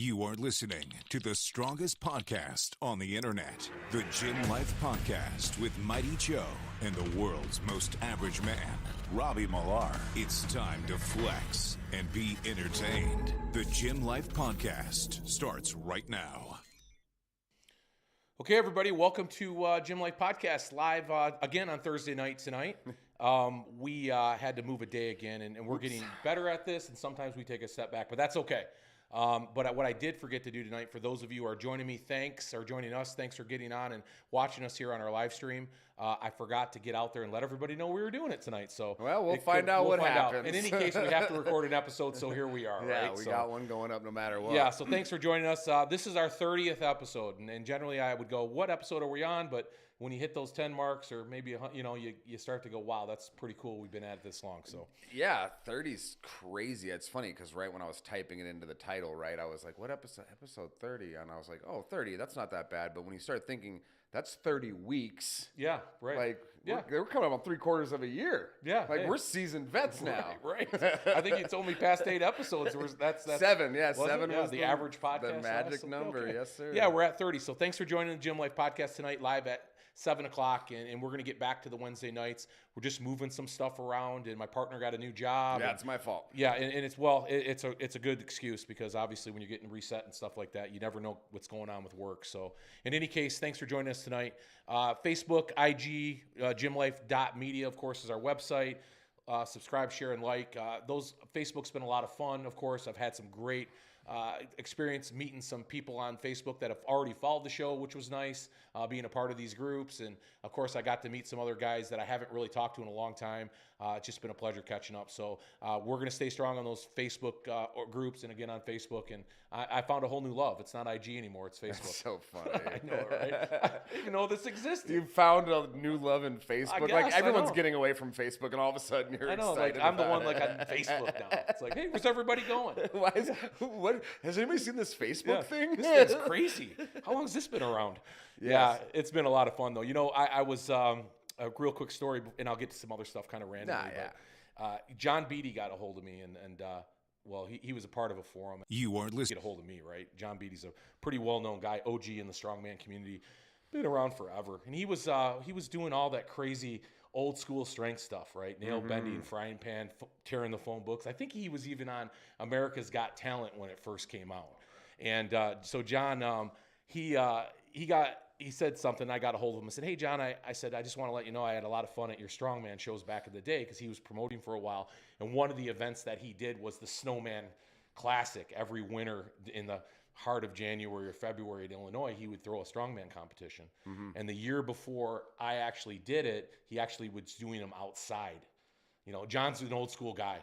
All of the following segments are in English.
You are listening to the strongest podcast on the internet, the Gym Life Podcast with Mighty Joe and the world's most average man, Robbie Millar. It's time to flex and be entertained. The Gym Life Podcast starts right now. Okay, everybody, welcome to Gym Life Podcast, live again on Thursday night tonight. We had to move a day again, and we're getting better at this, and sometimes we take a step back, but that's okay. But what I did forget to do tonight, for those of you who are joining me, thanks for getting on and watching us here on our live stream. I forgot to get out there and let everybody know we were doing it tonight. So we'll find out what happens. In any case, we have to record an episode, so here we are. Yeah, right? we got one going up no matter what. Yeah, so thanks for joining us. This is our 30th episode, and generally I would go, what episode are we on? But when you hit those 10 marks, or maybe you start to go, wow, that's pretty cool. We've been at it this long. So yeah, 30's crazy. It's funny because right when I was typing it into the title, right, I was like, what episode 30? And I was like, oh, 30, that's not that bad. But when you start thinking, that's 30 weeks. Yeah, right. Like, we're coming up on 3/4 of a year. Yeah. Like, we're seasoned vets now. Right. I think it's only past 8 episodes. That's 7, yeah. 7 was the average podcast. The magic number, okay. Yes, sir. Yeah, we're at 30. So thanks for joining the Gym Life Podcast tonight, live at 7 o'clock, and we're going to get back to the Wednesday nights. We're just moving some stuff around, and my partner got a new job. Yeah, it's my fault. Yeah, and it's a good excuse, because obviously when you're getting reset and stuff like that, you never know what's going on with work. So in any case, thanks for joining us tonight. Facebook, IG, gymlife.media, of course, is our website. Subscribe, share, and like. Facebook's been a lot of fun, of course. I've had some great experience meeting some people on Facebook that have already followed the show, which was nice, being a part of these groups. And of course, I got to meet some other guys that I haven't really talked to in a long time. It's just been a pleasure catching up. So we're going to stay strong on those Facebook groups, and again on Facebook. And I found a whole new love. It's not IG anymore. It's Facebook. That's so funny. I know, right? I didn't even know this existed. You found a new love in Facebook. Guess, like everyone's getting away from Facebook, and all of a sudden you're excited. Like I'm the one like on Facebook now. It's like, hey, where's everybody going? What has anybody seen this Facebook thing? This thing's crazy. How long has this been around? Yes. Yeah, it's been a lot of fun though. I was a real quick story, and I'll get to some other stuff kind of randomly. But John Beatty got a hold of me, and he was a part of a forum. You are listening. Get a hold of me, right? John Beatty's a pretty well-known guy, OG in the Strongman community, been around forever, and he was doing all that crazy old school strength stuff, right? Nail bending, frying pan, tearing the phone books. I think he was even on America's Got Talent when it first came out. And so John, he said something. I got a hold of him and said, hey, John, I said, I just want to let you know I had a lot of fun at your Strongman shows back in the day, because he was promoting for a while. And one of the events that he did was the Snowman Classic. Every winter in the heart of January or February in Illinois, he would throw a Strongman competition. And the year before I actually did it, he actually was doing them outside. John's an old school guy,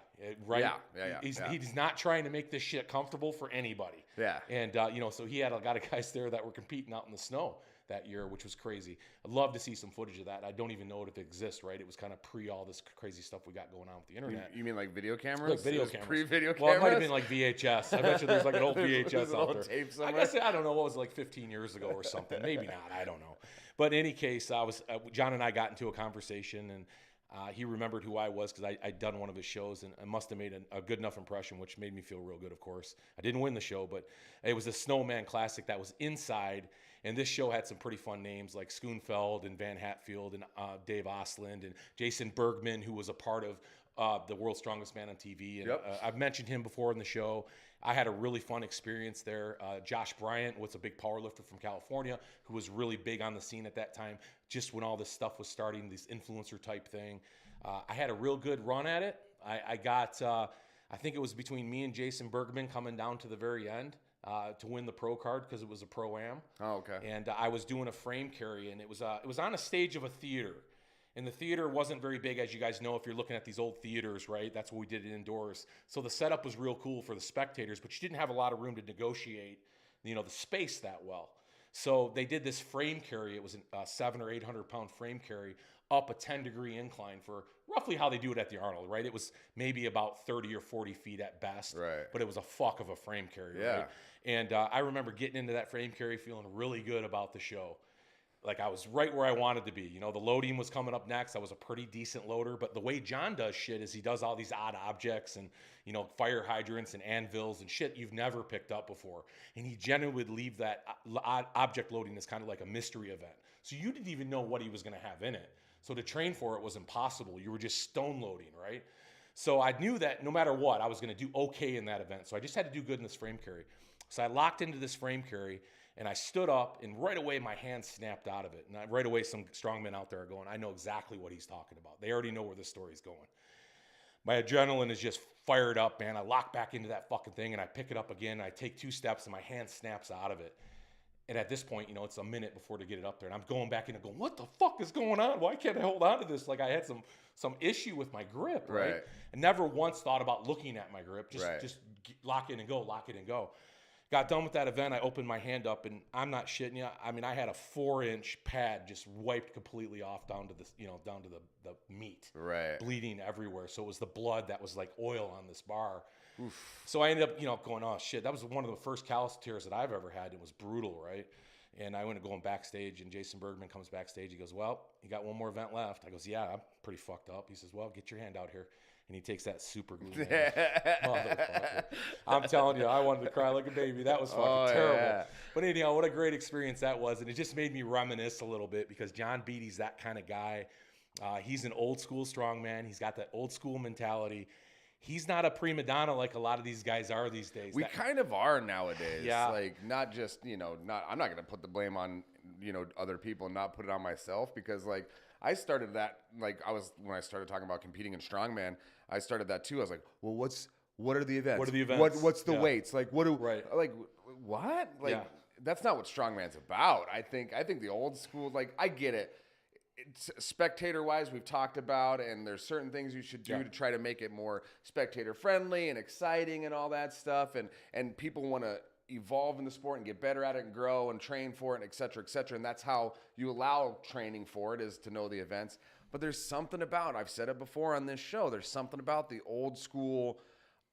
right? Yeah. He's not trying to make this shit comfortable for anybody. Yeah. And, so he had a lot of guys there that were competing out in the snow that year, which was crazy. I'd love to see some footage of that. I don't even know if it exists, right? It was kind of pre all this crazy stuff we got going on with the internet. You mean like video cameras? Like video cameras. Pre-video cameras? Well, it might have been like VHS. I bet you there's like an old VHS out there. Tape I guess, I don't know, what was it, like 15 years ago or something. Maybe not. I don't know. But in any case, John and I got into a conversation, and he remembered who I was, because I'd done one of his shows, and I must have made a good enough impression, which made me feel real good, of course. I didn't win the show, but it was a Snowman Classic that was inside, and this show had some pretty fun names like Schoenfeld and Van Hatfield and Dave Osland and Jason Bergman, who was a part of the World's Strongest Man on TV. And I've mentioned him before in the show. I had a really fun experience there. Josh Bryant was a big powerlifter from California who was really big on the scene at that time, just when all this stuff was starting, this influencer type thing. I had a real good run at it. I got, I think it was between me and Jason Bergman coming down to the very end to win the pro card, because it was a pro-am. Oh, okay. And I was doing a frame carry, and it was on a stage of a theater. And the theater wasn't very big, as you guys know, if you're looking at these old theaters, right? That's what we did it indoors. So the setup was real cool for the spectators, but you didn't have a lot of room to negotiate, the space that well. So they did this frame carry. It was a 700 or 800 pound frame carry up a 10-degree incline for roughly how they do it at the Arnold, right? It was maybe about 30 or 40 feet at best, right? But it was a fuck of a frame carry, right? And I remember getting into that frame carry feeling really good about the show. like I was right where I wanted to be. You know, the loading was coming up next. I was a pretty decent loader, but the way John does shit is he does all these odd objects and, you know, fire hydrants and anvils and shit you've never picked up before. And he generally would leave that object loading as kind of like a mystery event. So you didn't even know what he was going to have in it. So to train for it was impossible. You were just stone loading, right? So I knew that no matter what, I was going to do okay in that event. So I just had to do good in this frame carry. So I locked into this frame carry, and I stood up, and right away my hand snapped out of it. And right away some strongmen out there are going, I know exactly what he's talking about. They already know where this story's going. My adrenaline is just fired up, man. I lock back into that fucking thing, and I pick it up again. I take 2 steps, and my hand snaps out of it. And at this point, you know, it's a minute before to get it up there. And I'm going back in and going, what the fuck is going on? Why can't I hold on to this? Like I had some issue with my grip, right? I never once thought about looking at my grip. Just lock it and go, lock it and go. Got done with that event. I opened my hand up, and I'm not shitting you. I mean, I had a 4-inch pad just wiped completely off down to the, you know, down to the meat, bleeding everywhere. So it was the blood that was like oil on this bar. Oof. So I ended up, you know, going, oh shit, that was one of the first callus tears that I've ever had. It was brutal, right? And I went going backstage, and Jason Bergman comes backstage. He goes, well, you got one more event left. I goes, yeah, I'm pretty fucked up. He says, well, get your hand out here. And he takes that super glue. Motherfucker. I'm telling you, I wanted to cry like a baby. That was fucking terrible. Yeah. But anyhow, what a great experience that was. And it just made me reminisce a little bit because John Beatty's that kind of guy. He's an old school strongman. He's got that old school mentality. He's not a prima donna like a lot of these guys are these days. We kind of are nowadays. Yeah. Like, not just, you know, I'm not going to put the blame on, you know, other people and not put it on myself because, like, I started that, like, when I started talking about competing in strongman, I started that too. I was like, well, what are the events? What are the events? What's the weights? Like, what? Like, that's not what strongman's about. I think the old school, like, I get it. It's spectator-wise, we've talked about, and there's certain things you should do to try to make it more spectator-friendly and exciting and all that stuff. And people want to evolve in the sport and get better at it and grow and train for it, and et cetera, et cetera. And that's how you allow training for it, is to know the events. But there's something about, I've said it before on this show, there's something about the old school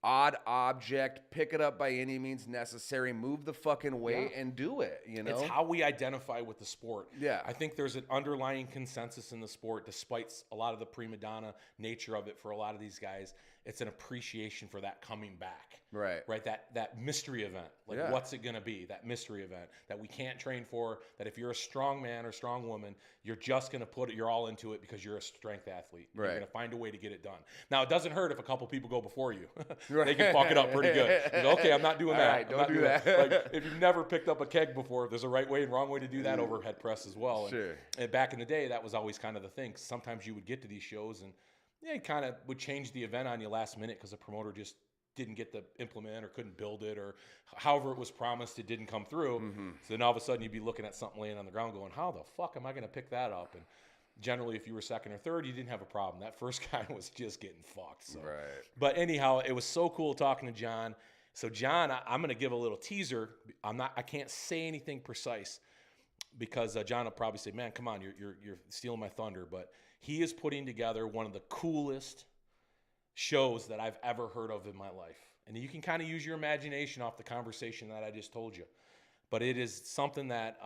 odd object, pick it up by any means necessary, move the fucking weight and do it, you know? It's how we identify with the sport. Yeah. I think there's an underlying consensus in the sport, despite a lot of the prima donna nature of it for a lot of these guys. It's an appreciation for that coming back. Right. Right. That mystery event. Like, what's it going to be? That mystery event that we can't train for, that if you're a strong man or strong woman, you're just going to put it, you're all into it because you're a strength athlete. Right. You're going to find a way to get it done. Now, it doesn't hurt if a couple people go before you. They can fuck it up pretty good. You go, okay, I'm not doing that. All right, don't do that. Like, if you've never picked up a keg before, there's a right way and wrong way to do that overhead press as well. Sure. And back in the day, that was always kind of the thing. Sometimes you would get to these shows and it kind of would change the event on you last minute because the promoter just didn't get the implement or couldn't build it, or however it was promised, it didn't come through. Mm-hmm. So then all of a sudden you'd be looking at something laying on the ground going, how the fuck am I going to pick that up? And generally, if you were second or third, you didn't have a problem. That first guy was just getting fucked. So. Right. But anyhow, it was so cool talking to John. So John, I'm going to give a little teaser. I can't say anything precise because John will probably say, man, come on, you're stealing my thunder. But he is putting together one of the coolest shows that I've ever heard of in my life. And you can kind of use your imagination off the conversation that I just told you. But it is something that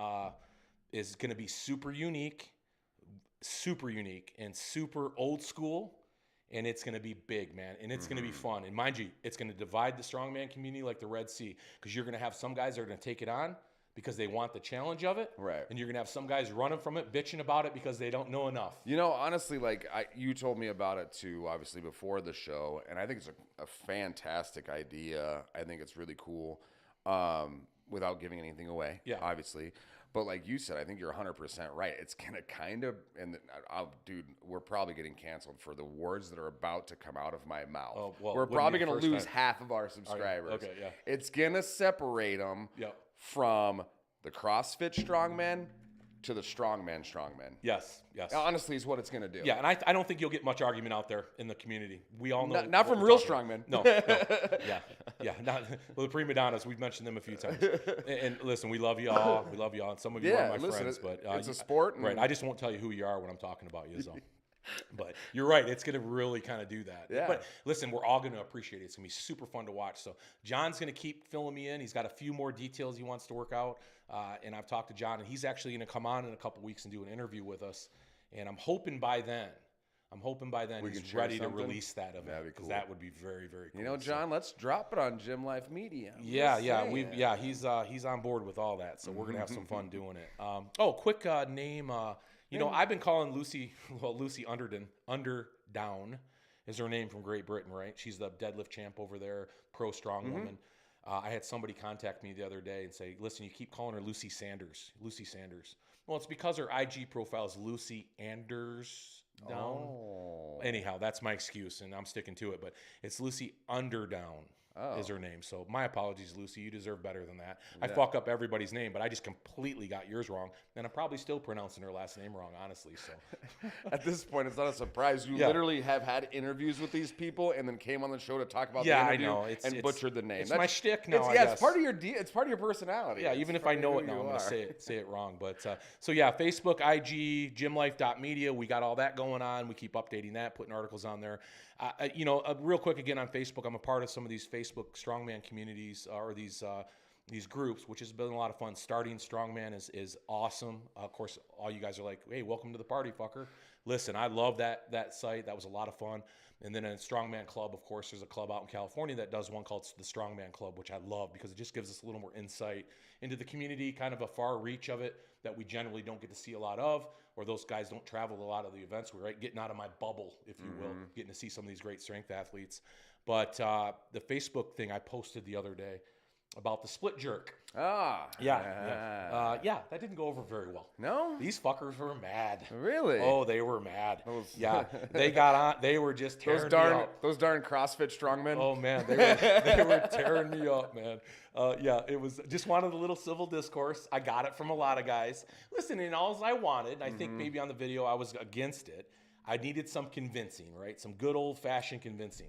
is going to be super unique, and super old school. And it's going to be big, man. And it's going to be fun. And mind you, it's going to divide the strongman community like the Red Sea. Because you're going to have some guys that are going to take it on because they want the challenge of it. Right. And you're going to have some guys running from it, bitching about it because they don't know enough. You know, honestly, like you told me about it too, obviously, before the show. And I think it's a fantastic idea. I think it's really cool without giving anything away, obviously. But like you said, I think you're 100% right. It's going to kind of, and dude, we're probably getting canceled for the words that are about to come out of my mouth. Oh, well, we're probably going to lose half of our subscribers. Okay, yeah. It's going to separate them from the CrossFit strongman to the strongman. Yes. Honestly, is what it's going to do. Yeah, and I don't think you'll get much argument out there in the community. We all know. Not from real strongmen. No. Yeah. The prima donnas, we've mentioned them a few times. And listen, we love you all. And some of you are my friends. But it's a sport. Right. I just won't tell you who you are when I'm talking about you. So. But you're right. It's going to really kind of do that. Yeah. But listen, we're all going to appreciate it. It's going to be super fun to watch. So John's going to keep filling me in. He's got a few more details he wants to work out. And I've talked to John, and he's actually going to come on in a couple weeks and do an interview with us. And I'm hoping by then he's ready to release that event, because that would be very, very cool. You know, John, let's drop it on Gym Life Media. He's on board with all that. So we're going to have some fun doing it. Quick name. I've been calling Lucy Underdown is her name, from Great Britain, right? She's the deadlift champ over there, pro strong woman. I had somebody contact me the other day and say, listen, you keep calling her Lucy Sanders. Well, it's because her IG profile is Lucy Anders down. Oh. Anyhow, that's my excuse, and I'm sticking to it. But it's Lucy Underdown is her name. So my apologies, Lucy. You deserve better than that. Yeah. I fuck up everybody's name, but I just completely got yours wrong. And I'm probably still pronouncing her last name wrong, honestly. So at this point, it's not a surprise. You literally have had interviews with these people and then came on the show to talk about the interview and butchered the name. It's my shtick now, I guess. It's part of your it's part of your personality. Yeah, even if I know it now, I'm going to say it wrong. But Facebook, IG, gymlife.media. We got all that going on. We keep updating that, putting articles on there. Real quick again on Facebook, I'm a part of some of these Facebook strongman communities or these groups, which has been a lot of fun. Starting Strongman is awesome. Of course, all you guys are like, hey, welcome to the party, fucker. Listen, I love that site. That was a lot of fun. And then in Strongman Club, of course, there's a club out in California that does one called the Strongman Club, which I love because it just gives us a little more insight into the community, kind of a far reach of it that we generally don't get to see a lot of, or those guys don't travel a lot of the events. We're getting out of my bubble, if you will, getting to see some of these great strength athletes. But the Facebook thing I posted the other day about the split jerk. That didn't go over very well. No? These fuckers were mad. Really? Oh, they were mad. They got on. They were just tearing me up. Those darn CrossFit strongmen. Oh, man. They were tearing me up, man. It was just wanted a little civil discourse. I got it from a lot of guys. Listen, and all I wanted, I think maybe on the video I was against it, I needed some convincing, right? Some good old-fashioned convincing.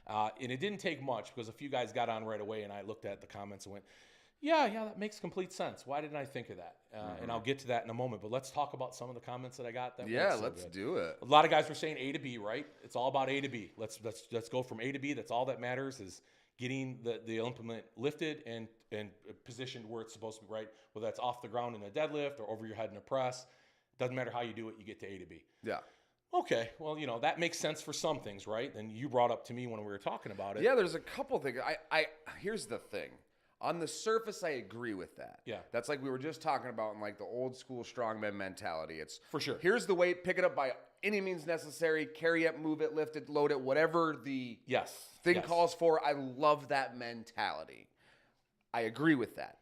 And it didn't take much because a few guys got on right away, and I looked at the comments and went, yeah, that makes complete sense. Why didn't I think of that? And I'll get to that in a moment. But let's talk about some of the comments that I got. Let's do it. A lot of guys were saying A to B, right? It's all about A to B. Let's go from A to B. That's all that matters is getting the implement lifted and positioned where it's supposed to be, right? Whether that's off the ground in a deadlift or over your head in a press. Doesn't matter how you do it, you get to A to B. Yeah. Okay, well, that makes sense for some things, right? And you brought up to me when we were talking about it. Yeah, there's a couple things. Here's the thing. On the surface, I agree with that. Yeah. That's like we were just talking about in like the old school strongman mentality. It's for sure. Here's the weight, pick it up by any means necessary, carry it, move it, lift it, load it, whatever the thing calls for. I love that mentality. I agree with that.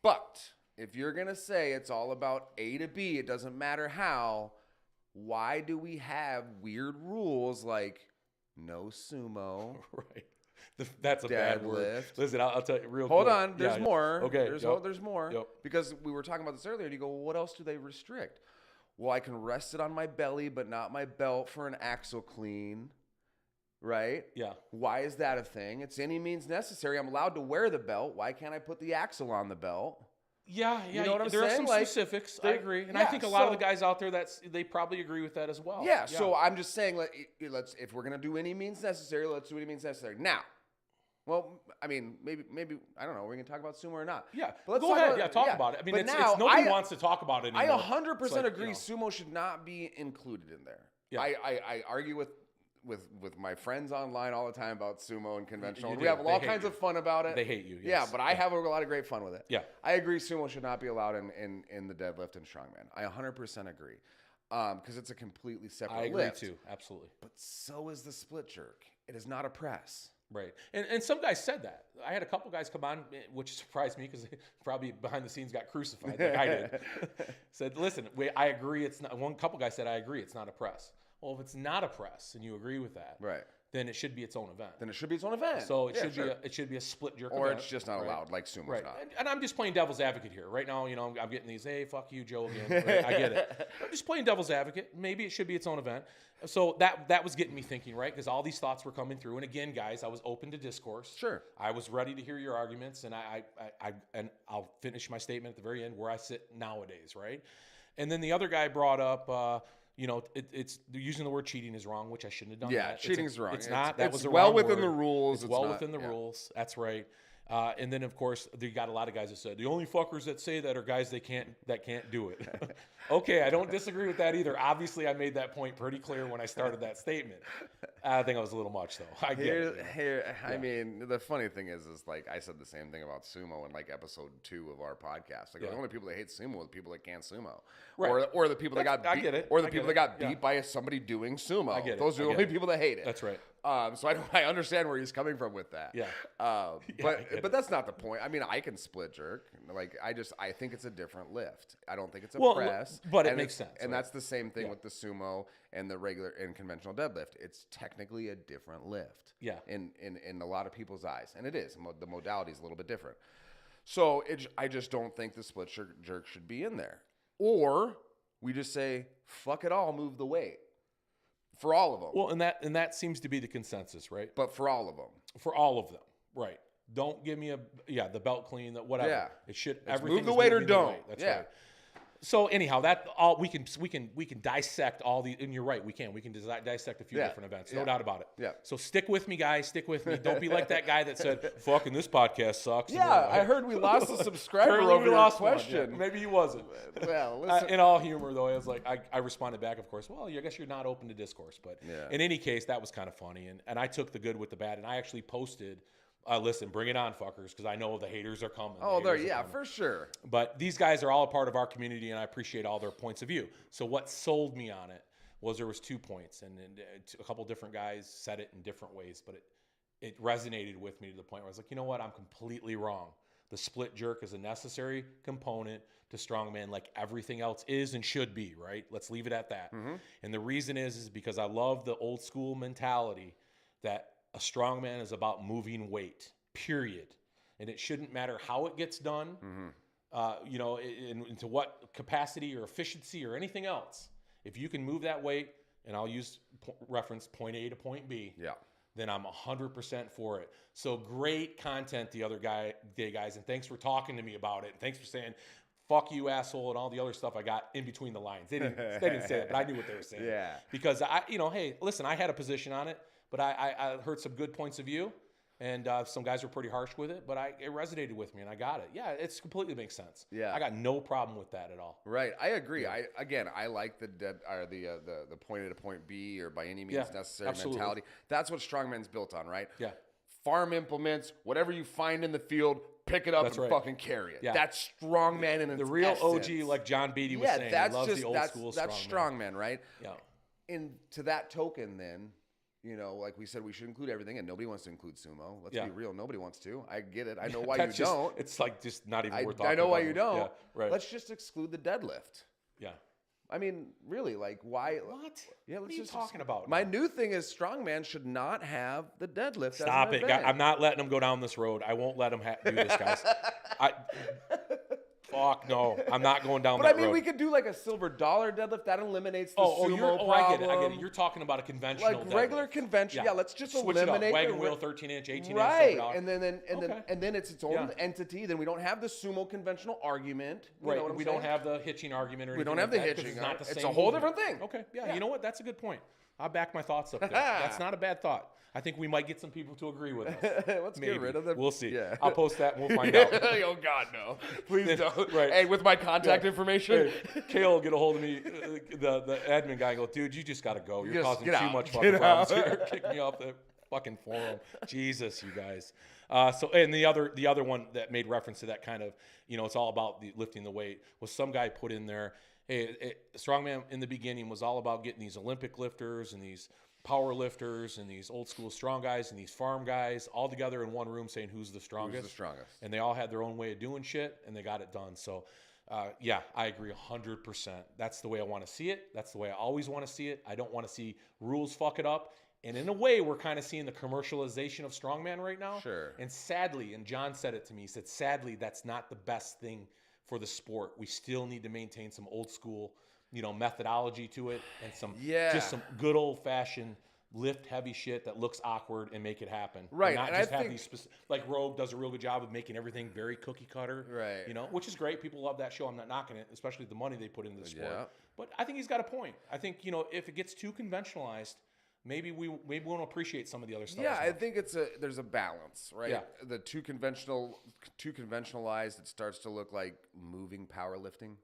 But if you're going to say it's all about A to B, it doesn't matter how, why do we have weird rules like no sumo? Right. That's a bad word. Listen, I'll tell you real quick. Hold on. There's more. Okay. There's more. Yep. Because we were talking about this earlier, and you go, well, what else do they restrict? Well, I can rest it on my belly, but not my belt for an axle clean. Right? Yeah. Why is that a thing? It's any means necessary. I'm allowed to wear the belt. Why can't I put the axle on the belt? Yeah. You know what I'm there saying? Are some specifics. I agree. And I think a lot of the guys out there, they probably agree with that as well. Yeah. So I'm just saying, let's if we're going to do any means necessary, let's do any means necessary. Now, well, I mean, maybe I don't know. We're going to talk about sumo or not. Yeah. But go ahead. Talk about it. I mean, nobody wants to talk about it anymore. I 100% agree. Sumo should not be included in there. Yeah. I argue with my friends online all the time about sumo and conventional. We have all kinds of fun about it. They hate you. Yes. Yeah, but I have a lot of great fun with it. Yeah. I agree sumo should not be allowed in the deadlift and strongman. I 100% agree. Because it's a completely separate lift. I agree too. Absolutely. But so is the split jerk. It is not a press. Right. And some guys said that. I had a couple guys come on, which surprised me because they probably behind the scenes got crucified like I did. Said, listen, I agree it's not. One couple guys said, I agree it's not a press. Well, if it's not a press and you agree with that, right, then it should be its own event. So it should be a split jerk or event. It's just not allowed like sumo's not. And I'm just playing devil's advocate here. Right now, I'm getting these, hey, fuck you, Joe, again. Right? I get it. I'm just playing devil's advocate. Maybe it should be its own event. So that was getting me thinking, right? Because all these thoughts were coming through. And again, guys, I was open to discourse. Sure. I was ready to hear your arguments, and I'll finish my statement at the very end where I sit nowadays, right? And then the other guy brought up it's using the word cheating is wrong, which I shouldn't have done. Yeah, that. cheating's wrong. It's not. That it's was a well wrong within word. the rules. It's well within the rules. That's right. And then of course you got a lot of guys that said the only fuckers that say that are guys that can't do it. Okay, I don't disagree with that either. Obviously, I made that point pretty clear when I started that statement. I think I was a little much though. I get it. I mean, the funny thing is like I said the same thing about sumo in like episode 2 of our podcast. Like the only people that hate sumo are the people that can't sumo, right. or the people that got beat, I get it. or the people that got beat by somebody doing sumo. I get it. Those are the only people that hate it. That's right. So I understand where he's coming from with that. Yeah. But that's not the point. I mean, I can split jerk. Like I think it's a different lift. I don't think it's a press. But it makes sense. And that's the same thing with the sumo and the regular and conventional deadlift. It's technically a different lift. Yeah. In a lot of people's eyes, and it is. The modality is a little bit different. So I just don't think the split jerk should be in there. Or we just say fuck it all, move the weight. For all of them. Well, and that seems to be the consensus, right? But for all of them. For all of them, right? Don't give me the belt clean, that whatever. Yeah. It should everything. Move the weight or don't. That's right. So anyhow, that all we can dissect all the, and you're right, we can dissect a few different events, no doubt about it. Yeah. So stick with me, guys. Stick with me. Don't be like that guy that said, "Fucking this podcast sucks." Yeah, I heard we lost a subscriber over your question. Yeah, maybe he wasn't. Well, listen. In all humor, though, I was like, I responded back, of course. Well, I guess you're not open to discourse, but in any case, that was kind of funny, and I took the good with the bad, and I actually posted. Listen, bring it on, fuckers, because I know the haters are coming. For sure. But these guys are all a part of our community, and I appreciate all their points of view. So what sold me on it was there was 2 points, and a couple different guys said it in different ways, but it resonated with me to the point where I was like, you know what, I'm completely wrong. The split jerk is a necessary component to strongman, like everything else is and should be, right? Let's leave it at that. Mm-hmm. And the reason is because I love the old school mentality that a strongman is about moving weight, period. And it shouldn't matter how it gets done, into what capacity or efficiency or anything else. If you can move that weight, and I'll use reference point A to point B, then I'm 100% for it. So great content the other day, guys, and thanks for talking to me about it. And thanks for saying, fuck you, asshole, and all the other stuff I got in between the lines. They didn't say that, but I knew what they were saying. Yeah. Because, hey, listen, I had a position on it. But I heard some good points of view, and some guys were pretty harsh with it, but it resonated with me, and I got it. Yeah, it's completely makes sense. Yeah. I got no problem with that at all. Right. I agree. Yeah. I like the point A to point B or by any means necessary mentality. That's what strongman's built on, right? Yeah. Farm implements, whatever you find in the field, pick it up and fucking carry it. Yeah. That's strongman in its the real essence. OG, like John Beatty was saying. That's he loves just the old school that's strongman, right? Yeah. And to that token, then. Like we said, we should include everything, and nobody wants to include sumo. Let's be real. Nobody wants to. I get it. I know why you don't. It's like just not even worth talking about. I know why you don't. Yeah, right. Let's just exclude the deadlift. Yeah. I mean, really, like, why? What? Yeah, what are you talking about? My new thing is strongman should not have the deadlift. Stop it. I'm not letting them go down this road. I won't let them do this, guys. Fuck no, I'm not going down that road. But I mean, we could do like a silver dollar deadlift. That eliminates the sumo problem. I get it. You're talking about a conventional like regular deadlift. conventional. Yeah, let's just switch eliminate it up. Wagon wheel, 13-inch, 18-inch. Right, and then it's its own entity. Then we don't have the sumo conventional argument. Right, we don't have the hitching argument or anything. We don't have the hitching. It's not the same. It's a whole different thing. Okay, yeah. You know what? That's a good point. I'll back my thoughts up there. That's not a bad thought. I think we might get some people to agree with us. Let's get rid of them. We'll see. Yeah. I'll post that and we'll find out. Oh, God, no. Please don't. Right. Hey, with my contact information. Hey, Kale will get a hold of me, the admin guy, and go, dude, you just got to go. You're causing too much fucking problems here. Kick me off the fucking forum. Jesus, you guys. And the other one that made reference to that kind of, it's all about lifting the weight was some guy put in there, hey, strongman in the beginning was all about getting these Olympic lifters and these power lifters and these old school strong guys and these farm guys all together in one room saying who's the strongest. Who's the strongest. And they all had their own way of doing shit and they got it done. So, I agree 100%. That's the way I want to see it. That's the way I always want to see it. I don't want to see rules fuck it up. And in a way, we're kind of seeing the commercialization of strongman right now. Sure. And sadly, and John said it to me, he said, sadly, that's not the best thing for the sport. We still need to maintain some old school methodology to it and some good old fashioned lift heavy shit that looks awkward and make it happen. Right. And not and just I have think, these like Rogue does a real good job of making everything very cookie cutter. Right. You know, which is great. People love that show. I'm not knocking it, especially the money they put into the sport. Yeah. But I think he's got a point. I think, you know, if it gets too conventionalized, maybe we won't appreciate some of the other stuff. Yeah, I think there's a balance, right? Yeah. The too conventionalized, it starts to look like moving powerlifting.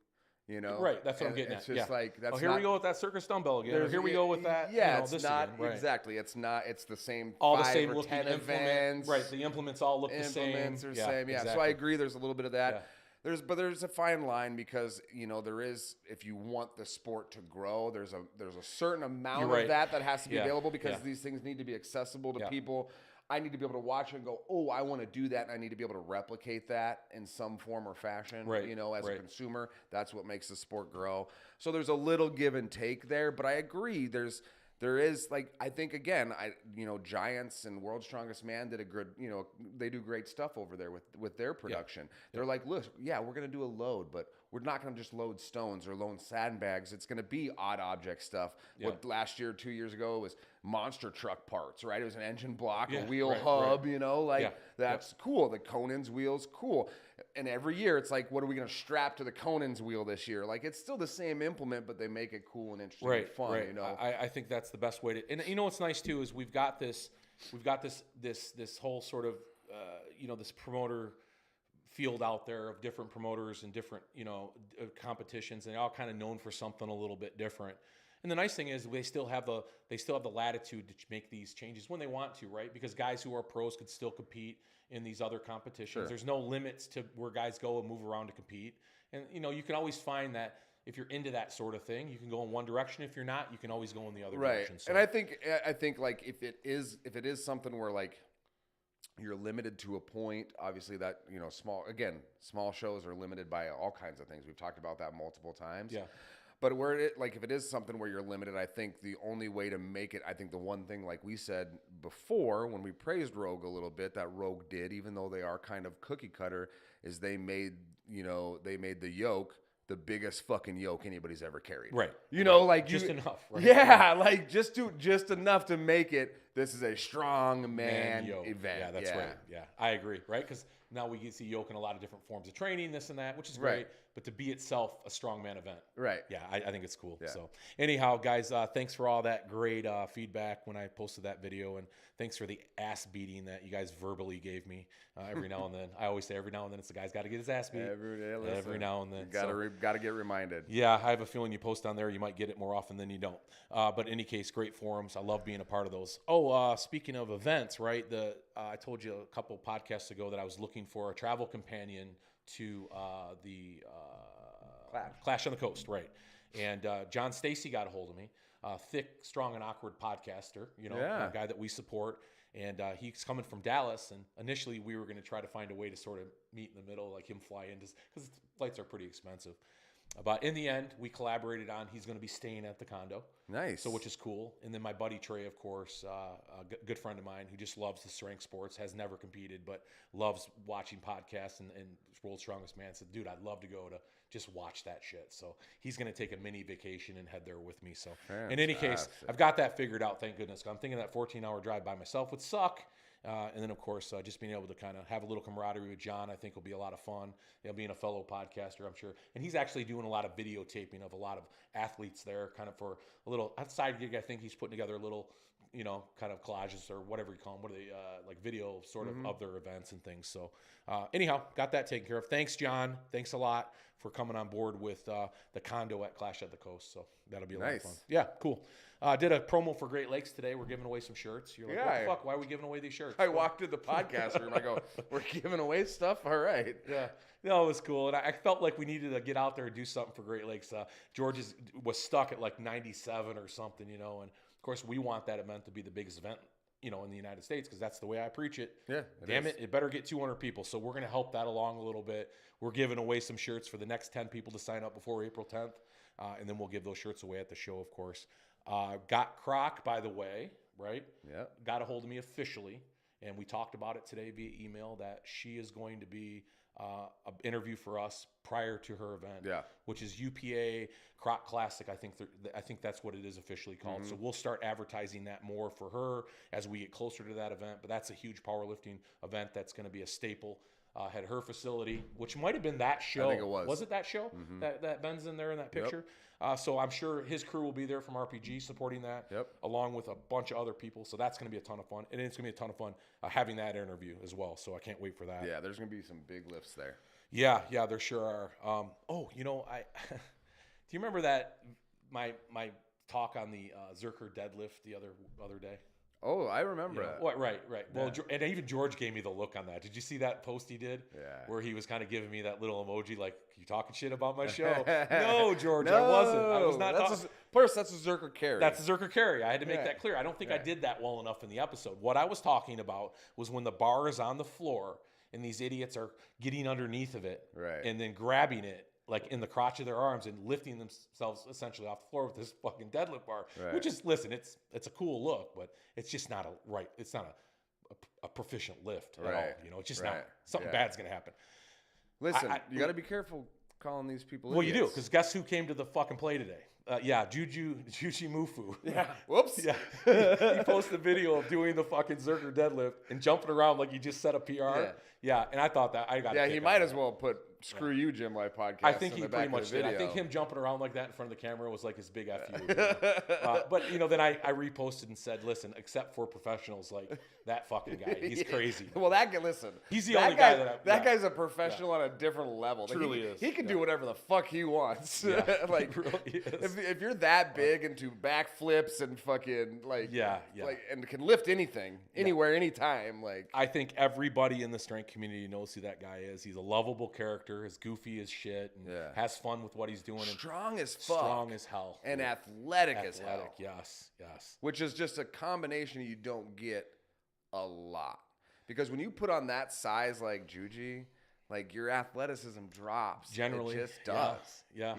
You know, right? That's what I'm getting it's at. just like that's. Here we go with that circus dumbbell again. Or here we go with that. Yeah, you know, it's this not again. Right. exactly. It's not. It's the same. All the 5 same or looking 10 implement. events. Right. The implements all look the same. Implements are same. Yeah. Exactly. So I agree. There's a little bit of that. Yeah. There's a fine line because you know there is, if you want the sport to grow, there's a certain amount You're right. of that has to be available because Yeah. these things need to be accessible to Yeah. people. I need to be able to watch it and go, oh, I want to do that, and I need to be able to replicate that in some form or fashion. Right. You know, as a Right. consumer, that's what makes the sport grow. So there's a little give and take there, but I agree. There is, like, I think, again, Giants and World's Strongest Man did a good, they do great stuff over there with their production. Yeah. They're like, look, we're going to do a load, but we're not going to just load stones or load sandbags. It's going to be odd object stuff. Yeah. What last year, 2 years ago, it was monster truck parts, right? It was an engine block, Yeah, a wheel right, hub, right. That's cool. The Conan's wheel's cool. And every year it's like, what are we going to strap to the Conan's wheel this year? Like, it's still the same implement, but they make it cool and interesting and fun, right. you know? I think that's the best way to, and you know what's nice too is we've got this whole sort of, this promoter field out there of different promoters and different, competitions, and they're all kind of known for something a little bit different. And the nice thing is they still have the latitude to make these changes when they want to, right? Because guys who are pros could still compete in these other competitions. Sure. There's no limits to where guys go and move around to compete. And you can always find that if you're into that sort of thing, you can go in one direction. If you're not, you can always go in the other direction. So. And I think like if it is something where like you're limited to a point, obviously that, small shows are limited by all kinds of things. We've talked about that multiple times. Yeah. But if it is something where you're limited, I think the only way to make it, I think the one thing, like we said before when we praised Rogue a little bit, that Rogue did, even though they are kind of cookie cutter, is they made the yoke the biggest fucking yoke anybody's ever carried. Right. Just enough. Right? Yeah, like just enough to make it. This is a strong man event. Yeah, that's right. Yeah, I agree. Right, because now we get to see yoke in a lot of different forms of training, this and that, which is great. Right. But to be itself a strongman event. Right. Yeah, I think it's cool. Yeah. So anyhow, guys, thanks for all that great feedback when I posted that video, and thanks for the ass beating that you guys verbally gave me every now and then. I always say every now and then it's the guy's got to get his ass beat. Every now and then. Got to get reminded. Yeah, I have a feeling you post on there, you might get it more often than you don't. But in any case, great forums. I love being a part of those. Oh, speaking of events, right? I told you a couple podcasts ago that I was looking for a travel companion to the Clash on the Coast, right? And John Stacy got a hold of me, thick, strong, and awkward podcaster, a guy that we support. And he's coming from Dallas, and initially we were going to try to find a way to sort of meet in the middle, like him fly in, because flights are pretty expensive. But in the end, we collaborated on he's going to be staying at the condo. Nice. So which is cool. And then my buddy Trey, of course, a good friend of mine who just loves the strength sports, has never competed, but loves watching podcasts and World's Strongest Man, said, dude, I'd love to go to just watch that shit. So he's going to take a mini vacation and head there with me. So in any case, I've got that figured out, thank goodness. I'm thinking that 14-hour drive by myself would suck. And then, of course, just being able to kind of have a little camaraderie with John, I think will be a lot of fun. Being a fellow podcaster, I'm sure. And he's actually doing a lot of videotaping of a lot of athletes there, kind of for a little side gig. I think he's putting together a little, kind of collages or whatever you call them. What are they, like video sort of their events and things. So anyhow, got that taken care of. Thanks, John. Thanks a lot for coming on board with the condo at Clash at the Coast. So that'll be a lot of fun. Yeah, cool. Did a promo for Great Lakes today. We're giving away some shirts. You're like, what the fuck? Why are we giving away these shirts? I walked to the podcast room. I go, we're giving away stuff? All right. Yeah. No, it was cool. And I felt like we needed to get out there and do something for Great Lakes. George was stuck at like 97 or something, And, of course, we want that event to be the biggest event, in the United States, because that's the way I preach it. Yeah. Damn it, it better get 200 people. So we're going to help that along a little bit. We're giving away some shirts for the next 10 people to sign up before April 10th. And then we'll give those shirts away at the show, of course. Got Croc, by the way, right? Yeah. Got a hold of me officially And we talked about it today via email that she is going to be an interview for us prior to her event, which is UPA Croc Classic. I think that's what it is officially called. So we'll start advertising that more for her as we get closer to that event. But that's a huge powerlifting event that's going to be a staple at her facility, which might have been that show. I think it was. Was it that show that Ben's in there in that picture? So I'm sure his crew will be there from RPG supporting that, along with a bunch of other people. So that's going to be a ton of fun. And it's going to be a ton of fun having that interview as well. So I can't wait for that. Yeah, there's going to be some big lifts there. Yeah, there sure are. Do you remember that my talk on the Zerker deadlift the other day? Oh, I remember that. What? Right. Yeah. Well, and even George gave me the look on that. Did you see that post he did? Yeah. Where he was kind of giving me that little emoji, like, you talking shit about my show? No, George, I wasn't. I was not talking. First, that's a Zerker carry. That's a Zerker carry. I had to make that clear. I don't think I did that well enough in the episode. What I was talking about was when the bar is on the floor and these idiots are getting underneath of it and then grabbing it like in the crotch of their arms and lifting themselves essentially off the floor with this fucking deadlift bar, which is, listen, it's a cool look, but it's just not it's not a proficient lift at all. It's just not, something bad's going to happen. Listen, you got to be careful calling these people Well, idiots. you do, because guess who came to the fucking play today? Juju Mufu. Yeah. Whoops. Yeah. He posted a video of doing the fucking Zerker deadlift and jumping around like he just set a PR. Yeah. And I thought that I got. Yeah, he might as well put "Screw You, Gym Life" podcast. I think he in the pretty back much of the did. video. I think him jumping around like that in front of the camera was like his big FU. But then I reposted and said, listen, except for professionals like that fucking guy, he's crazy. Well, listen, he's the only guy that guy's a professional on a different level. Truly is. He can do whatever the fuck he wants. Like, he really is. If you're that big into backflips and fucking like and can lift anything, anywhere, anytime, like, I think everybody in the strength community knows who that guy is. He's a lovable character, is goofy as shit, and has fun with what he's doing. Strong as fuck. Strong as hell. And athletic as hell. Yes. Which is just a combination you don't get a lot. Because when you put on that size like Juji, like, your athleticism drops. Generally. It just does. Yeah.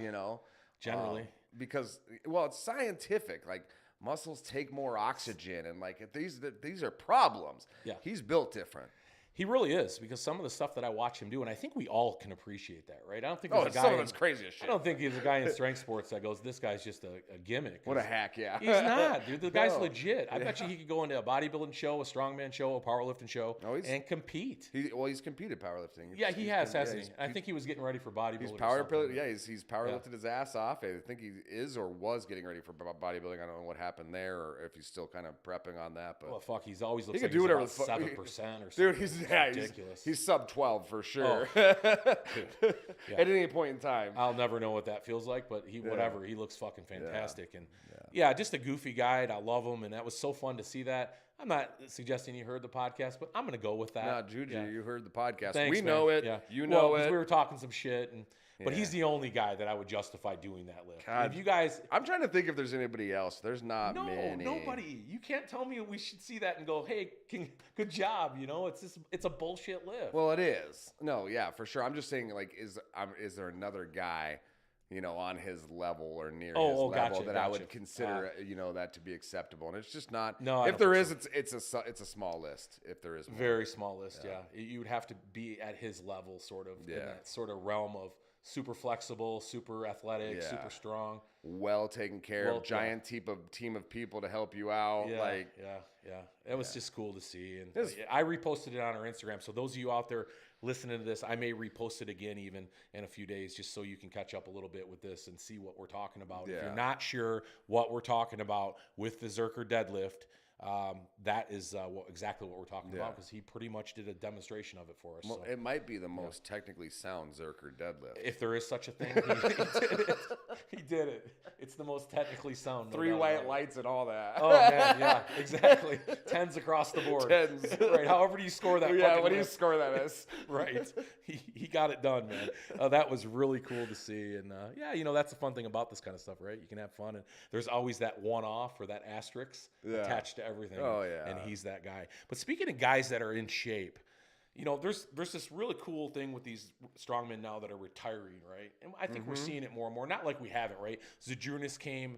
Generally. Because, well, it's scientific. Like, muscles take more oxygen, and like, these are problems. Yeah. He's built different. He really is, because some of the stuff that I watch him do, and I think we all can appreciate that, right? I don't think some of it's crazy as shit. I don't think he's a guy in strength sports that goes, this guy's just a gimmick. What a hack, yeah. He's not, dude. The guy's legit. I bet you he could go into a bodybuilding show, a strongman show, a powerlifting show, and compete. He's competed powerlifting. Yeah, he has, hasn't he? I think he was getting ready for bodybuilding. He's powerlifted his ass off. I think he is or was getting ready for bodybuilding. I don't know what happened there, or if he's still kind of prepping on that. But well, fuck, he's always looks he like do whatever 7% or something. Dude, he's ridiculous. He's sub 12 for sure. At any point in time. I'll never know what that feels like, but he looks fucking fantastic. And just a goofy guy. I love him, and that was so fun to see that. I'm not suggesting you heard the podcast, but I'm going to go with that. No, Juju, you heard the podcast. Thanks, we know it. Yeah. You know it. We were talking some shit, but he's the only guy that I would justify doing that lift. God, if you guys, I'm trying to think if there's anybody else. There's not many. Nobody. You can't tell me we should see that and go, hey, good job. It's a bullshit lift. Well, it is. No, yeah, for sure. I'm just saying, like, is there another guy, on his level or near his level that I would consider, that to be acceptable? And it's just not. No, if there is, it's a small list. If there is more. Very small list, yeah. You would have to be at his level, sort of, in that sort of realm of super flexible, super athletic, super strong, well taken care of, giant team of people to help you out. It was just cool to see, and I reposted it on our Instagram. So those of you out there listening to this, I may repost it again even in a few days, just so you can catch up a little bit with this and see what we're talking about. If you're not sure what we're talking about with the Zerker deadlift, that is exactly what we're talking about, because he pretty much did a demonstration of it for us. Well, it might be the most technically sound Zerker deadlift. If there is such a thing, he did it. It's the most technically sound. 3 white lights and all that. Oh, man, yeah, exactly. 10s across the board. 10s. Right, however do you score that? What do you score that as? Right. He got it done, man. That was really cool to see. And, that's the fun thing about this kind of stuff, right? You can have fun. And there's always that one-off or that asterisk attached to everything. Oh, yeah. And he's that guy. But speaking of guys that are in shape, there's this really cool thing with these strongmen now that are retiring, right? And I think we're seeing it more and more. Not like we haven't, right? Zadrunas came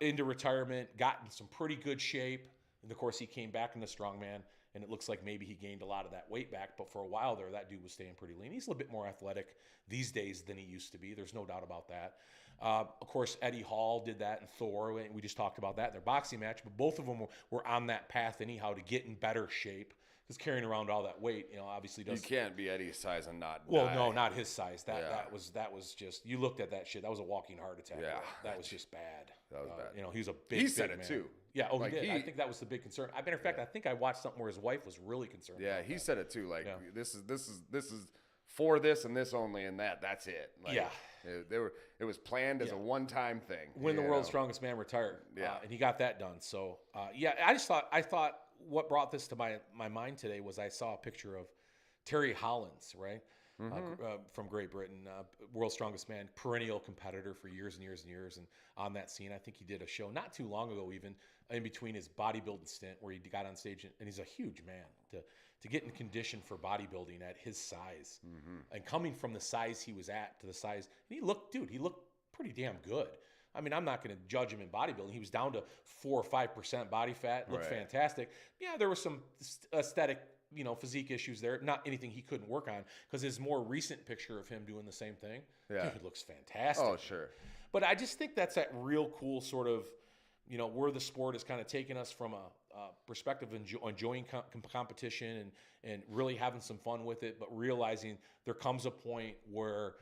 into retirement, got in some pretty good shape. And, of course, he came back into strongman. and it looks like maybe he gained a lot of that weight back. But for a while there, that dude was staying pretty lean. He's a little bit more athletic these days than he used to be. There's no doubt about that. Of course, Eddie Hall did that, and Thor. We just talked about that in their boxing match. But both of them were on that path anyhow to get in better shape. Because carrying around all that weight, obviously doesn't. You can't be Eddie's size and not. Well, die. no, not his size. That was just. You looked at that shit. That was a walking heart attack. Yeah, that was just bad. That was bad. He was a big. He said big it man. too. Yeah. Oh, he did. I think that was the big concern. Matter of fact, I think I watched something where his wife was really concerned. Yeah, he said it too. Like this is for this and this only, and that's it. Like, yeah. It was planned as a one-time thing. When the world's strongest man retired. Yeah. And he got that done. So I thought what brought this to my mind today was I saw a picture of Terry Hollins, right? From Great Britain, world's strongest man, perennial competitor for years and years and years. And on that scene, I think he did a show not too long ago, even in between his bodybuilding stint, where he got on stage, and he's a huge man to get in condition for bodybuilding at his size, and coming from the size he was at to the size, and he looked pretty damn good. I mean, I'm not going to judge him in bodybuilding. He was down to 4 or 5% body fat, looked fantastic. Yeah, there were some aesthetic, physique issues there. Not anything he couldn't work on, because his more recent picture of him doing the same thing, dude, looks fantastic. Oh, sure. But I just think that's that real cool sort of, where the sport is kind of taking us from a perspective of enjoying competition and really having some fun with it, but realizing there comes a point where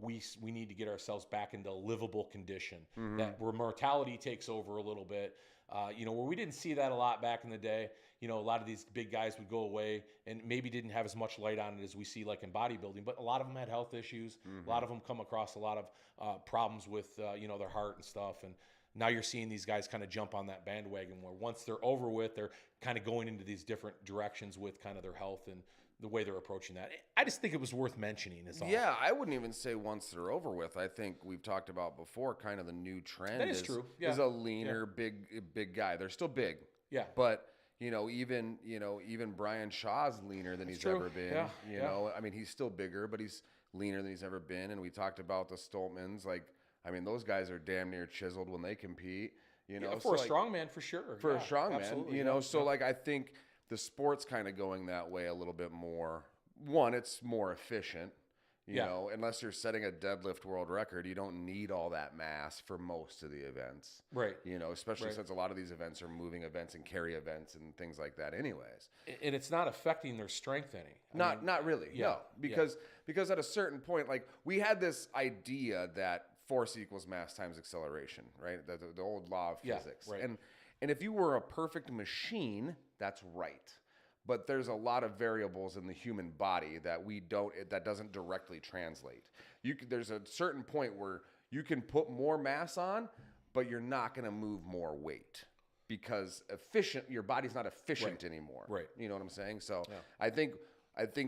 we need to get ourselves back into livable condition, that where mortality takes over a little bit, where we didn't see that a lot back in the day. A lot of these big guys would go away and maybe didn't have as much light on it as we see like in bodybuilding, but a lot of them had health issues. A lot of them come across a lot of problems with their heart and stuff, and now you're seeing these guys kind of jump on that bandwagon where once they're over with, they're kind of going into these different directions with kind of their health and the way they're approaching that. I just think it was worth mentioning is all. Yeah, I wouldn't even say once they're over with. I think we've talked about before, kind of the new trend that is true. Yeah. Is a leaner, big guy. They're still big. Yeah. But even Brian Shaw's leaner than he's ever been. Yeah. I mean, he's still bigger, but he's leaner than he's ever been. And we talked about the Stoltmans, those guys are damn near chiseled when they compete, for a strongman, for sure. For a strongman, absolutely, I think the sport's kind of going that way a little bit more. One, it's more efficient, unless you're setting a deadlift world record, you don't need all that mass for most of the events. Right. Especially since a lot of these events are moving events and carry events and things like that anyways. And it's not affecting their strength any. Not really. Yeah. No, because at a certain point, we had this idea that force equals mass times acceleration, right? The old law of physics. Right. And if you were a perfect machine, that's right. But there's a lot of variables in the human body that doesn't directly translate. There's a certain point where you can put more mass on, but you're not going to move more weight because your body's not efficient anymore. Right. You know what I'm saying? So I think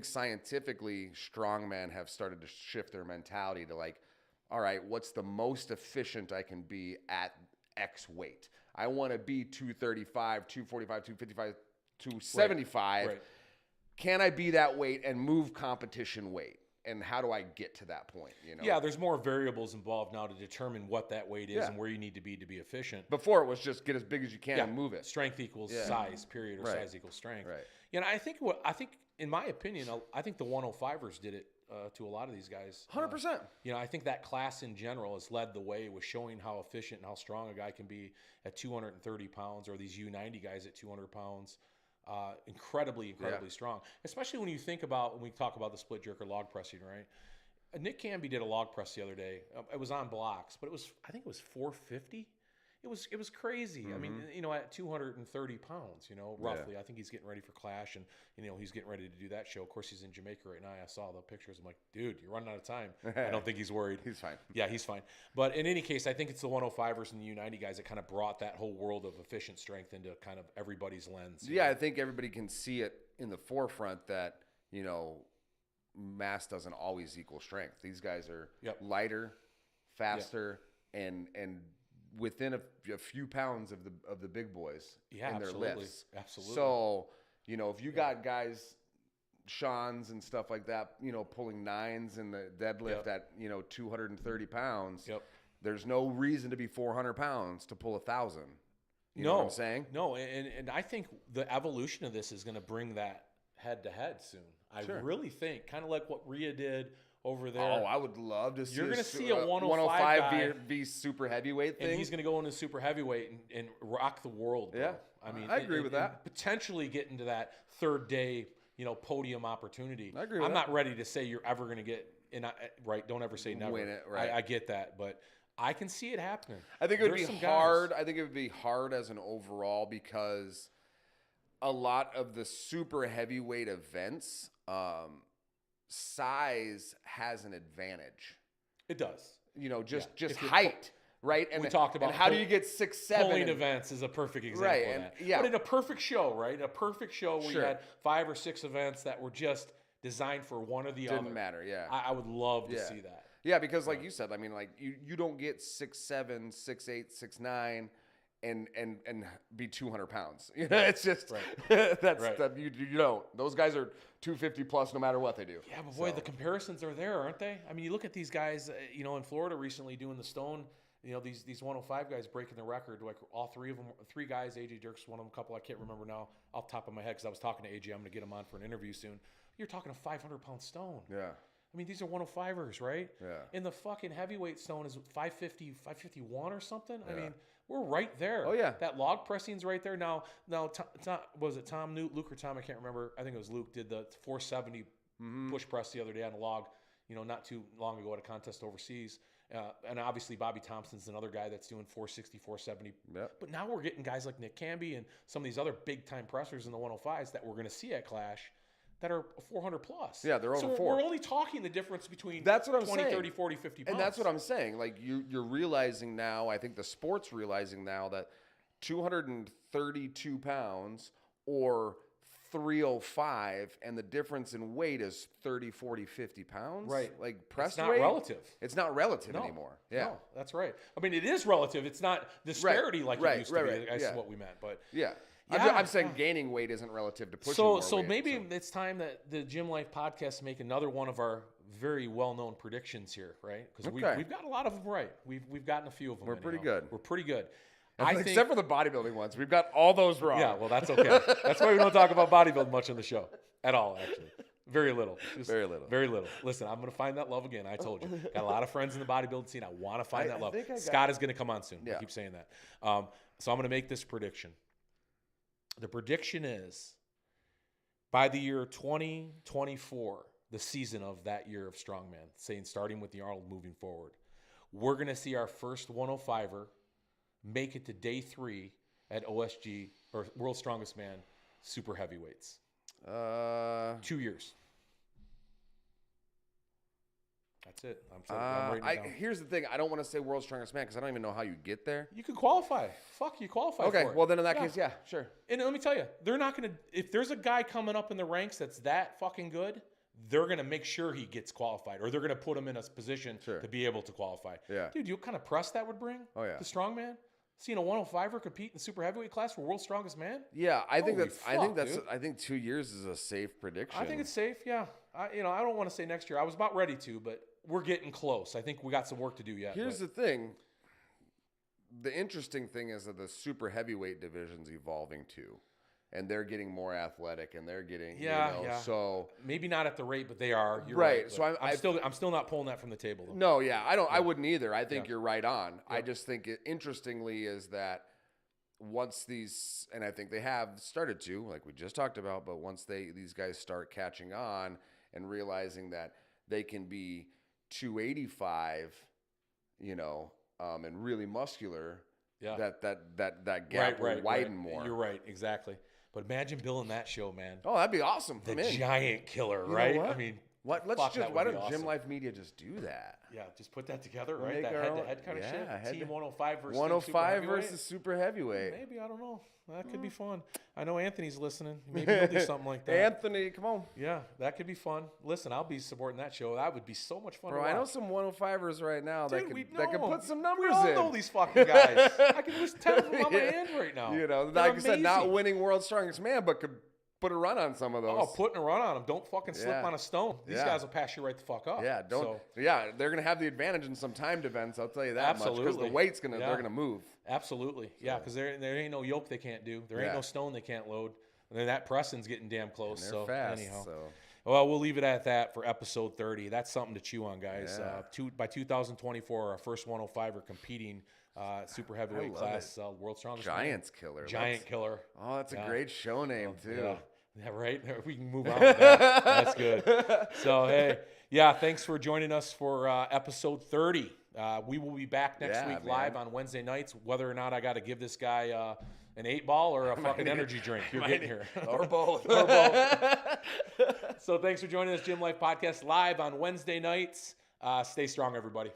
scientifically, strongmen have started to shift their mentality to all right, what's the most efficient I can be at X weight? I want to be 235, 245, 255, 275. Right. Can I be that weight and move competition weight? And how do I get to that point? Yeah, there's more variables involved now to determine what that weight is and where you need to be efficient. Before it was just get as big as you can and move it. Strength equals size, period, or size equals strength. Right. I think in my opinion, I think the 105ers did it to a lot of these guys. 100%. I think that class in general has led the way with showing how efficient and how strong a guy can be at 230 pounds, or these U90 guys at 200 pounds. Incredibly strong. Especially when you think about, when we talk about the split jerk or log pressing, right? Nick Canby did a log press the other day. It was on blocks, but I think it was 450. It was crazy. I mean, at 230 pounds, roughly. I think he's getting ready for Clash, and he's getting ready to do that show. Of course, he's in Jamaica right now. I saw the pictures. I'm like, dude, you're running out of time. I don't think he's worried. He's fine. Yeah, he's fine. But in any case, I think it's the 105ers and the U90 guys that kind of brought that whole world of efficient strength into kind of everybody's lens. Yeah, I think everybody can see it in the forefront that mass doesn't always equal strength. These guys are lighter, faster, and within a few pounds of the big boys in their lifts. Absolutely. So, if you got guys, Sean's and stuff like that, pulling nines in the deadlift at, 230 pounds, there's no reason to be 400 pounds to pull 1,000. You know what I'm saying? No, and I think the evolution of this is going to bring that head-to-head soon. I really think, kind of like what Rhea did over there. Oh, I would love to see. You're going to see a 105 guy v super heavyweight thing, and he's going to go into super heavyweight and rock the world. Bro. Yeah, I mean, I agree with that. Potentially get into that third day, podium opportunity. I agree with I'm that. not ready to say you're ever going to get in. Right? Don't ever say never. Win it. Right. I get that, but I can see it happening. I think it would be hard. I think it would be hard as an overall because a lot of the super heavyweight events, size has an advantage. It does. Just height, right? And we talked about and how do you get 6'7"? Pulling events is a perfect example of that. Yeah. But in a perfect show, right? A perfect show where you had 5 or 6 events that were just designed for one or the other. Didn't matter. Yeah. I would love to see that. Yeah, because like you said, I mean, like you don't get 6'7", 6'8", 6'9", and be 200 pounds. It's just you don't. Those guys are 250 plus no matter what they do. Yeah, but boy, the comparisons are there, aren't they? I mean, you look at these guys, in Florida recently doing the stone. These 105 guys breaking the record. Like all 3 of them, 3 guys. AJ Dirk's one of them. A couple I can't remember now off the top of my head because I was talking to AJ. I'm going to get him on for an interview soon. You're talking a 500-pound stone. Yeah. I mean, these are 105ers, right? Yeah. And the fucking heavyweight stone is 550, 551 or something. Yeah. I mean, we're right there. Oh, yeah. That log pressing's right there. Now, was it Tom Newt, Luke or Tom? I can't remember. I think it was Luke did the 470 push press the other day on a log, not too long ago at a contest overseas. And obviously Bobby Thompson's another guy that's doing 460, 470. Yep. But now we're getting guys like Nick Camby and some of these other big-time pressers in the 105s that we're going to see at Clash that are 400 plus. Yeah, they're over 400. We're only talking the difference between 20, 30, 40, 50 pounds. And that's what I'm saying. Like you're realizing now, I think the sport's realizing now that 232 pounds or 305 and the difference in weight is 30, 40, 50 pounds. Right. Like press weight. It's not relative anymore. Yeah. No, that's right. I mean, it is relative. It's not disparity like it used to be. I guess what we meant. But yeah. I'm saying gaining weight isn't relative to pushing more weight. So maybe it's time that the Gym Life podcast make another one of our very well-known predictions here, right? Because we've got a lot of them right. We've gotten a few of them. We're pretty good. We're pretty good. Except for the bodybuilding ones. We've got all those wrong. Yeah, well, that's okay. That's why we don't talk about bodybuilding much on the show. At all, actually. Very little. Very little. Very little. Listen, I'm going to find that love again. I told you. Got a lot of friends in the bodybuilding scene. I want to find that love. Scott is going to come on soon. Yeah. I keep saying that. So I'm going to make this prediction. The prediction is by the year 2024, the season of that year of Strongman, starting with the Arnold moving forward, we're going to see our first 105er make it to day 3 at OSG, or World's Strongest Man, super heavyweights. 2 years. That's it. I'm writing it down. Here's the thing. I don't want to say World's Strongest Man because I don't even know how you get there. You could qualify. Fuck, you qualify okay, for it. Well, then in that case, yeah, sure. And let me tell you, they're not going to – if there's a guy coming up in the ranks that's that fucking good, they're going to make sure he gets qualified or they're going to put him in a position to be able to qualify. Yeah. Dude, you know what kind of press that would bring to Strongman? Seeing a 105er compete in the super heavyweight class for World's Strongest Man? Yeah, I think 2 years is a safe prediction. I think it's safe, yeah. I don't want to say next year. I was about ready to, but we're getting close. I think we got some work to do yet. Here's the thing. The interesting thing is that the super heavyweight division's evolving too. And they're getting more athletic, and they're getting so maybe not at the rate, but they are. You're right. So I'm still not pulling that from the table, though. No, yeah, I wou't either. I think you're right on. Yeah. I just think interestingly is that once these, and I think they have started to, like we just talked about, but once these guys start catching on and realizing that they can be 285, and really muscular, that gap will widen more. You're right, exactly. But imagine Bill in that show, man. Oh, that'd be awesome. The giant killer, right? I mean, why don't Gym Life Media just do that? Yeah, just put that together, right? That head-to-head kind of shit. Team 105 versus 105 versus super heavyweight. Maybe, I don't know. That could be fun. I know Anthony's listening. Maybe he'll do something like that. Anthony, come on. Yeah, that could be fun. Listen, I'll be supporting that show. That would be so much fun. Bro, I know some 105ers right now that could put some numbers in. We all know these fucking guys. I can list 10 of them on my hand right now. Like you said, not winning World's Strongest Man, but could put a run on some of those. Oh, putting a run on them. Don't fucking slip on a stone. These guys will pass you right the fuck up. Yeah, they're gonna have the advantage in some timed events. I'll tell you that much, because the weight's they're gonna move. Absolutely, yeah, because there ain't no yoke they can't do. There ain't no stone they can't load. And then that pressing's getting damn close. And they're fast. Anyhow. So. Well, we'll leave it at that for episode 30. That's something to chew on, guys. By 2024, our first 105er competing super heavyweight class, world's strongest Giants man. Killer. Giant Killer. Oh, that's a great show name, too. Yeah, right? We can move on with that. That's good. So, hey, thanks for joining us for episode 30. We will be back next week live on Wednesday nights. Whether or not I got to give this guy an 8-ball or a fucking energy drink, you're getting here. Or both. So thanks for joining us, Gym Life Podcast, live on Wednesday nights. Stay strong, everybody.